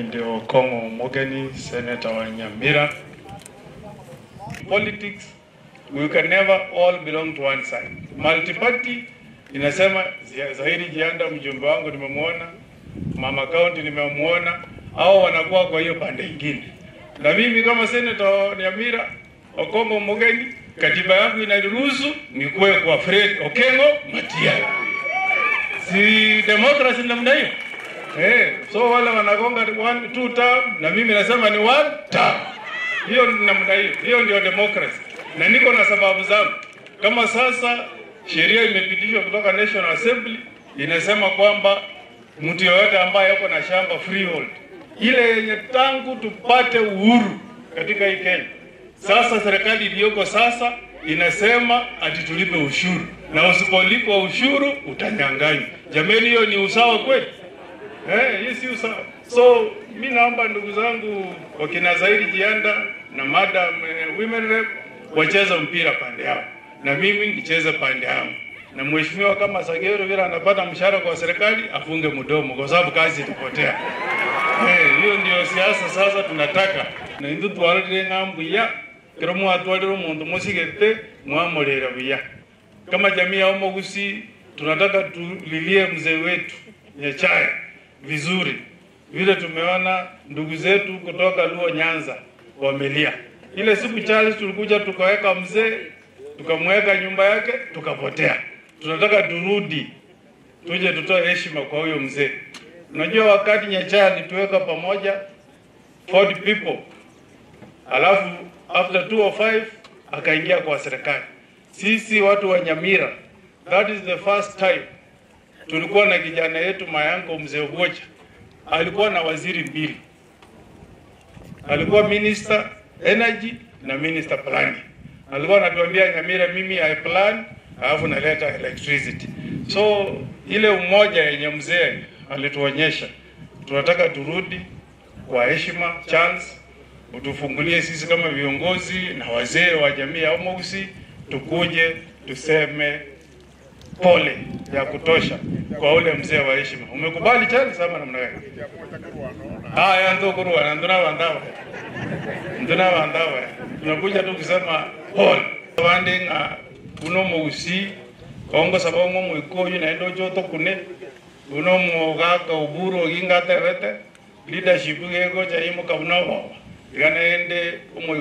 Ndio Kongo Mogeni, Senator wa Nyamira. Politics, we can never all belong to one side. Multi-party inasema Zahiri Jianda mjumbe wangu nimemuona, Mama County nimemuona, hao wanakuwa kwa hiyo pande nyingine. Na mimi kama Senator wa Nyamira wa Kongo Mogeni, katiba yangu inaruhusu nikuwe kwa Fred Okengo Matiang'i. Si democracy namna hiyo? So wale wanagonga 1-2 term na mimi nasema ni 1 term. Hiyo ni namna hiyo. Hiyo ndio democracy. Na niko na sababu zangu. Kama sasa sheria imepitishwa kutoka National Assembly inasema kwamba mtu yoyote ambaye yuko na shamba freehold, ile yenye tangu tupate uhuru katika hii Kenya. Sasa serikali iliyoko sasa inasema ati tulipe ushuru. Na usipolipa ushuru utanyang'anywa. Jamani, hiyo ni usawa kweli? Hii si usawa. So mimi naomba ndugu zangu wakina Zahiri Jianda na Madam Women Rep wacheze mpira pande yao na mimi nicheze pande yangu, na mheshimiwa kama Sagero vile anapata mshahara kwa serikali afunge mdomo kwa sababu kazi itapotea. Hiyo ndio siasa sasa tunataka. Na ndio tuwalire ngambu ya kiromo atwaliro mundu musigete mwamolera buya. Kama jamii ya Omogusi tunataka tulilie mzee wetu Nyachae vizuri. Vile tumeona ndugu zetu kutoka Luo Nyanza wamelia. Ile siku Charles tulikuja tukaweka mzee, tukamweka nyumba yake, tukapotea. Tunataka turudi, tuje tutoe heshima kwa huyo mzee. Unajua wakati Nyachae alituweka pamoja 40 people. Alafu after 205 akaingia kwa serikali. Sisi watu wa Nyamira, that is the first time tulikuwa na kijana yetu Mayango mzee Ogocha. Alikuwa na waziri mbili. Alikuwa minister energy na minister planning. Alikuwa anatuambia Nyamira, mimi I plan alafu naleta electricity. So ile umoja yenye mzee alituonyesha, tunataka turudi kwa heshima. Charles, utufungulie sisi kama viongozi na wazee wa jamii ya Omogusi, tukuje tuseme pole ya kutosha kwa ule mzee wa heshima. Umekubali Charles ama namna gani? Ya ndo kuruwa ndona wandawa. Ndona wandawa. Tunakuja tu kusema pole. Wanding uno Omogusi Kongo sababu mo ikoyu na ndo joto kune uno mogaka uburu ginga tebete leadership ngego cha imo kabuna baba. Digana ende umo